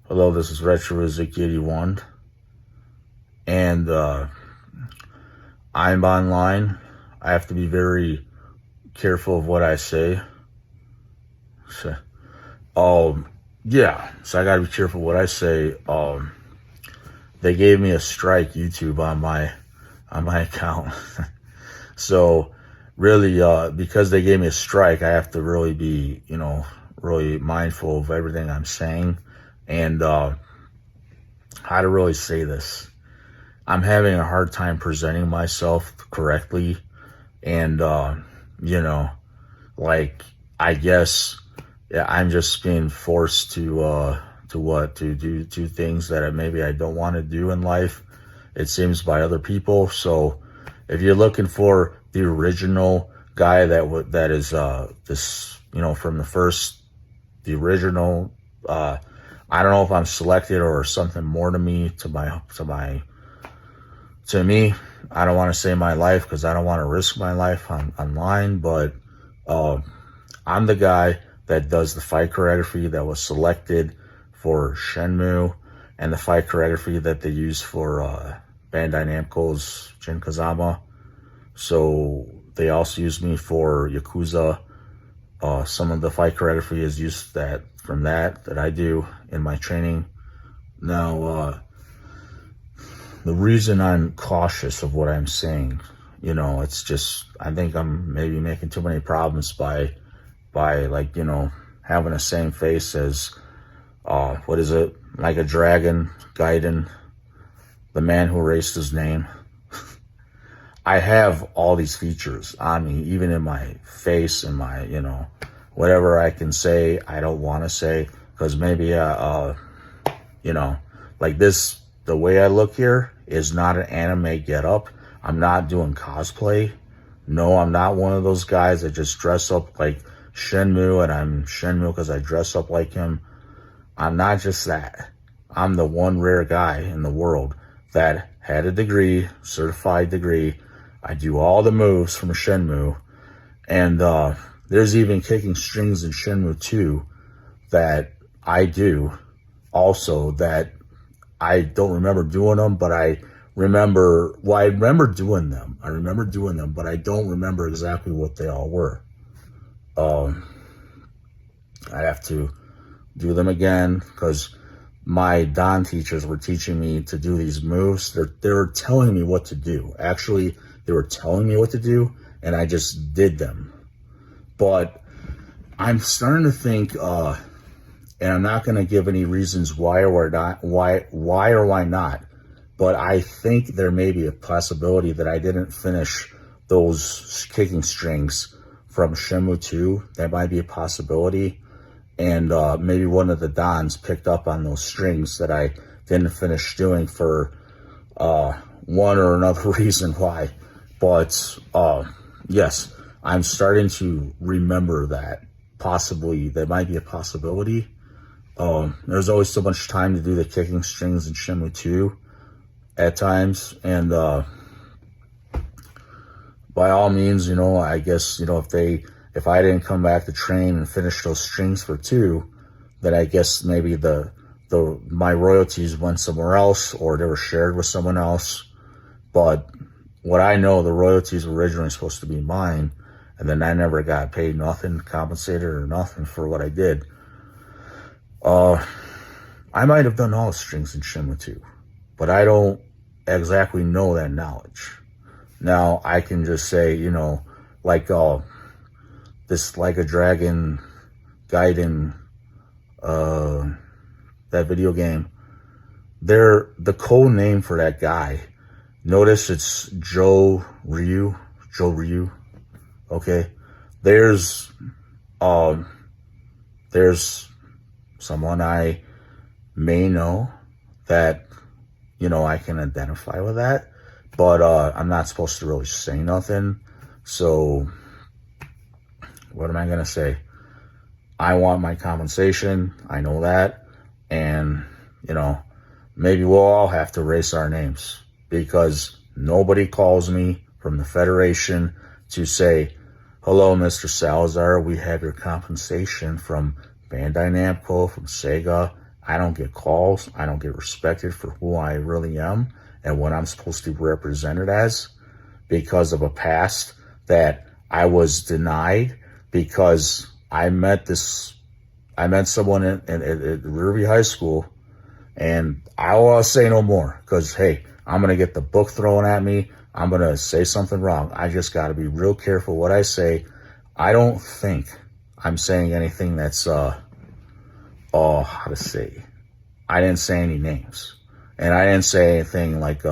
Hello, this is RetroRizik81, and I'm online. I have to be very careful of what I say. So, so I gotta be careful what I say. They gave me a strike, YouTube, on my account. So really, because they gave me a strike, I have to really be, really mindful of everything I'm saying, and how to really say this. I'm having a hard time presenting myself correctly, and like, I guess, yeah, I'm just being forced to do things that maybe I don't want to do in life, it seems, by other people. So if you're looking for the original guy that is this, from the original, I don't know if I'm selected or something more to me, to me. I don't want to say my life because I don't want to risk my life online, but I'm the guy that does the fight choreography that was selected for Shenmue, and the fight choreography that they used for Bandai Namco's Jin Kazama. So they also used me for Yakuza. Some of the fight choreography is used from that I do in my training. Now, the reason I'm cautious of what I'm saying, it's just, I think I'm maybe making too many problems by like, having the same face as, what is it? Like a Dragon, Gaiden, the man who erased his name. I have all these features on me, even in my face and my, whatever I can say, I don't want to say, because maybe, like this, the way I look here is not an anime getup. I'm not doing cosplay. No, I'm not one of those guys that just dress up like Shenmue, and I'm Shenmue because I dress up like him. I'm not just that. I'm the one rare guy in the world that had a degree, certified degree. I do all the moves from Shenmue, and there's even kicking strings in Shenmue 2 that I do also, that I don't remember doing them, but I remember doing them. But I don't remember exactly what they all were. I have to do them again because my Dan teachers were teaching me to do these moves. They were telling me what to do. Actually, they were telling me what to do, and I just did them. But I'm starting to think, and I'm not going to give any reasons why or why not, but I think there may be a possibility that I didn't finish those kicking strings from Shenmue 2. That might be a possibility. And maybe one of the Dons picked up on those strings that I didn't finish doing for one or another reason why. But yes, I'm starting to remember that. Possibly, there might be a possibility. There's always so much time to do the kicking strings in Shenmue 2 at times. And by all means, I guess, if I didn't come back to train and finish those strings for 2, then I guess maybe my royalties went somewhere else, or they were shared with someone else. But what I know, the royalties were originally supposed to be mine, and then I never got paid nothing, compensated or nothing for what I did. I might have done all the strings in Shenmue 2, but I don't exactly know that knowledge. Now, I can just say, like this Like a Dragon, Gaiden, that video game, the code name for that guy, notice it's Joe Ryu, okay? There's someone I may know that, I can identify with that, but I'm not supposed to really say nothing. So what am I going to say? I want my compensation. I know that. And, maybe we'll all have to erase our names, because nobody calls me from the Federation to say, hello, Mr. Salazar, we have your compensation from Bandai Namco, from Sega. I don't get calls. I don't get respected for who I really am and what I'm supposed to be represented as because of a past that I was denied because I met someone at Riverview High School, and I don't want to say no more because, hey, I'm going to get the book thrown at me. I'm going to say something wrong. I just got to be real careful what I say. I don't think I'm saying anything that's, how to say, I didn't say any names. And I didn't say anything like,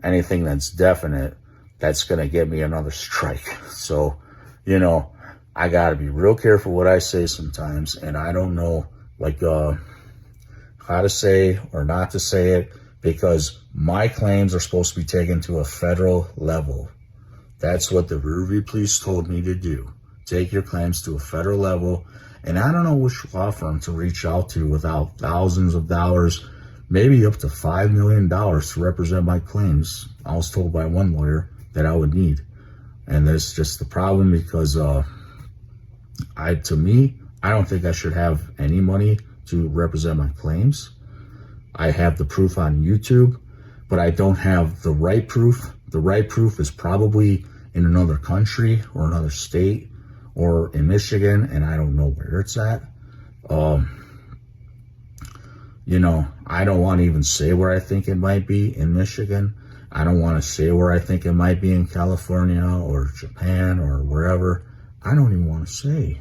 anything that's definite that's going to get me another strike. So, I got to be real careful what I say sometimes. And I don't know, how to say or not to say it because my claims are supposed to be taken to a federal level. That's what the Riverview Police told me to do. Take your claims to a federal level. And I don't know which law firm to reach out to without thousands of dollars, maybe up to $5 million to represent my claims. I was told by one lawyer that I would need. And that's just the problem because to me, I don't think I should have any money to represent my claims. I have the proof on YouTube, but I don't have the right proof. The right proof is probably in another country or another state or in Michigan, and I don't know where it's at. I don't want to even say where I think it might be in Michigan. I don't want to say where I think it might be in California or Japan or wherever. I don't even want to say.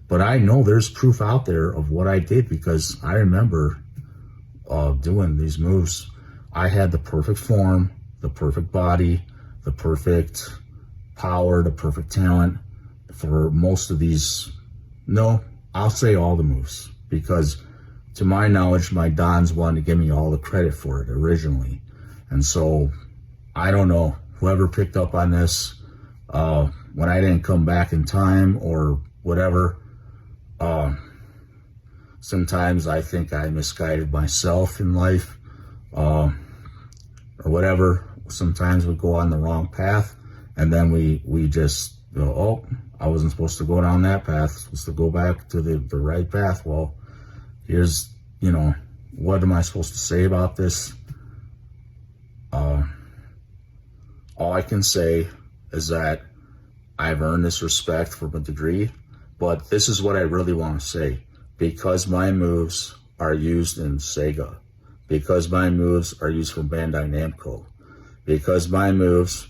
But I know there's proof out there of what I did because I remember doing these moves. I had the perfect form, the perfect body, the perfect power, the perfect talent for most of these. No, I'll say all the moves because to my knowledge, my Dons wanted to give me all the credit for it originally. And so I don't know, whoever picked up on this, when I didn't come back in time or whatever, sometimes I think I misguided myself in life, or whatever. Sometimes we go on the wrong path and then we just go, oh, I wasn't supposed to go down that path, supposed to go back to the right path. Well, here's, what am I supposed to say about this? All I can say is that I've earned this respect from a degree, but this is what I really want to say. Because my moves are used in Sega, because my moves are used for Bandai Namco, because my moves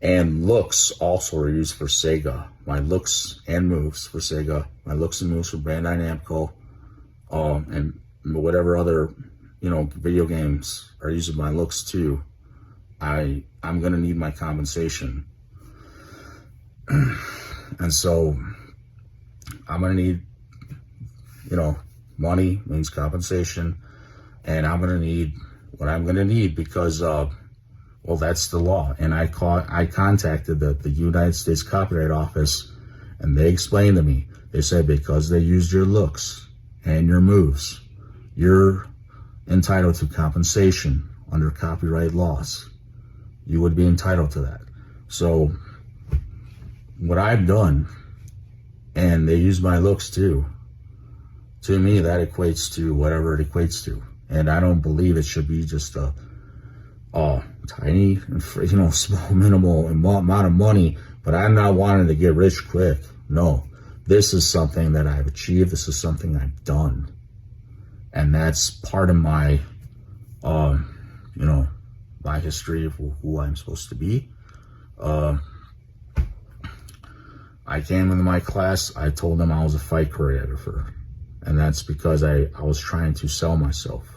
and looks also are used for Sega, my looks and moves for Sega, my looks and moves for Bandai Namco, and whatever other, video games are using my looks too, I'm going to need my compensation. And so I'm going to need, money means compensation, and I'm going to need what I'm going to need because, that's the law. And I contacted the United States Copyright Office, and they explained to me, they said, because they used your looks and your moves, you're entitled to compensation under copyright laws. You would be entitled to that. So what I've done, and they use my looks too, to me, that equates to whatever it equates to. And I don't believe it should be just a tiny, small, minimal amount of money, but I'm not wanting to get rich quick. No, this is something that I've achieved. This is something I've done. And that's part of my, my history of who I'm supposed to be. I came into my class, I told them I was a fight choreographer. And that's because I was trying to sell myself.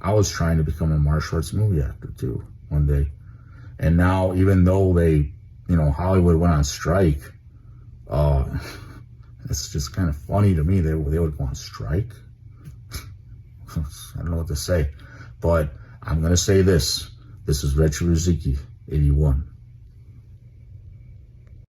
I was trying to become a martial arts movie actor too, one day. And now, even though they, Hollywood went on strike, it's just kind of funny to me. They would go on strike. I don't know what to say. But I'm going to say this. This is Retro Riziki, 81.